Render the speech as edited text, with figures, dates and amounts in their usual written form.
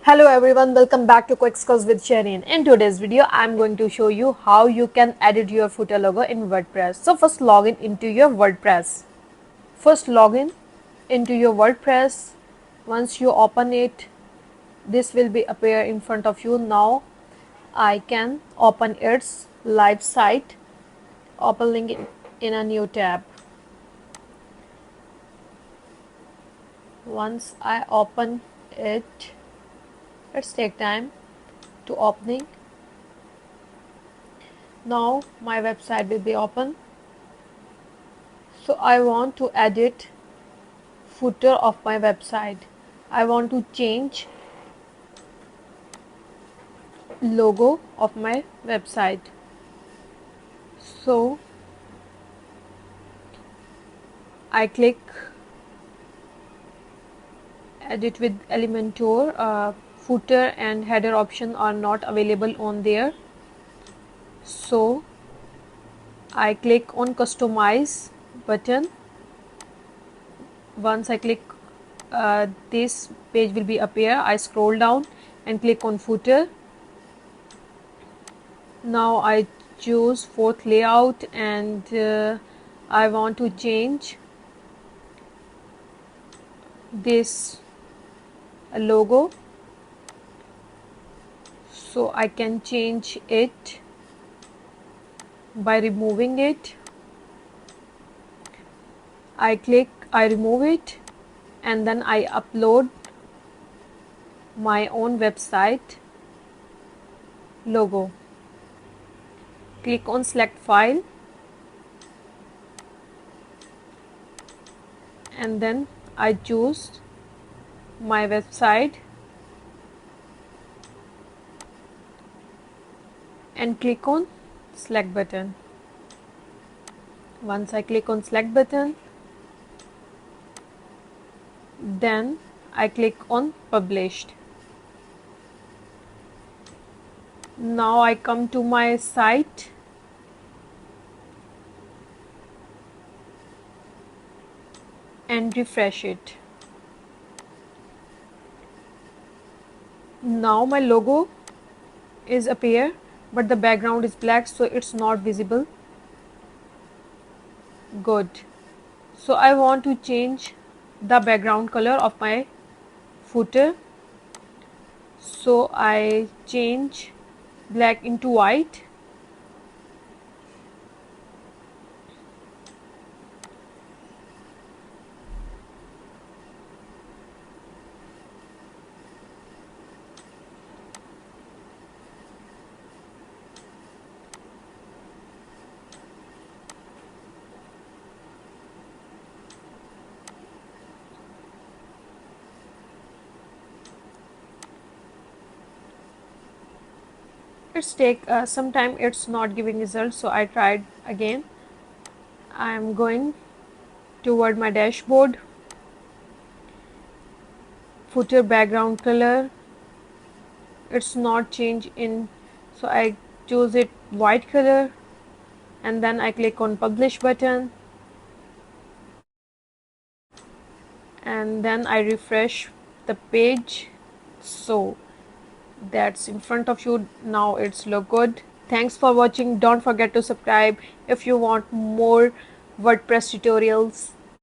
Hello everyone, welcome back to Quick Skills with Shehreen. In today's video, I'm going to show you how you can edit your footer logo in WordPress. So first log in into your WordPress. First log in into your WordPress. Once you open it, this will be appear in front of you. Now I can open its live site, opening it in a new tab. Once I open it, let's take time to opening. Now my website will be open. So I want to edit footer of my website. I want to change logo of my website. So I click edit with Elementor. Footer and header option are not available on there. So I click on customize button. Once I click, this page will be appear. I scroll down and click on footer. Now I choose fourth layout and I want to change this logo, so I can change it by removing it. I remove it, and then I upload my own website logo. Click on select file and then I choose my website and click on select button. Once I click on select button, then I click on published. Now I come to my site and refresh it. Now my logo is appear, but the background is black, so it's not visible. Good. So I want to change the background color of my footer, so I change black into white. It's take some time, it's not giving results, so I tried again. I am going toward my dashboard, footer background color, it's not change in, so I choose it white color and then I click on publish button and then I refresh the page. So that's in front of you now. It's look good. Thanks for watching. Don't forget to subscribe if you want more WordPress tutorials.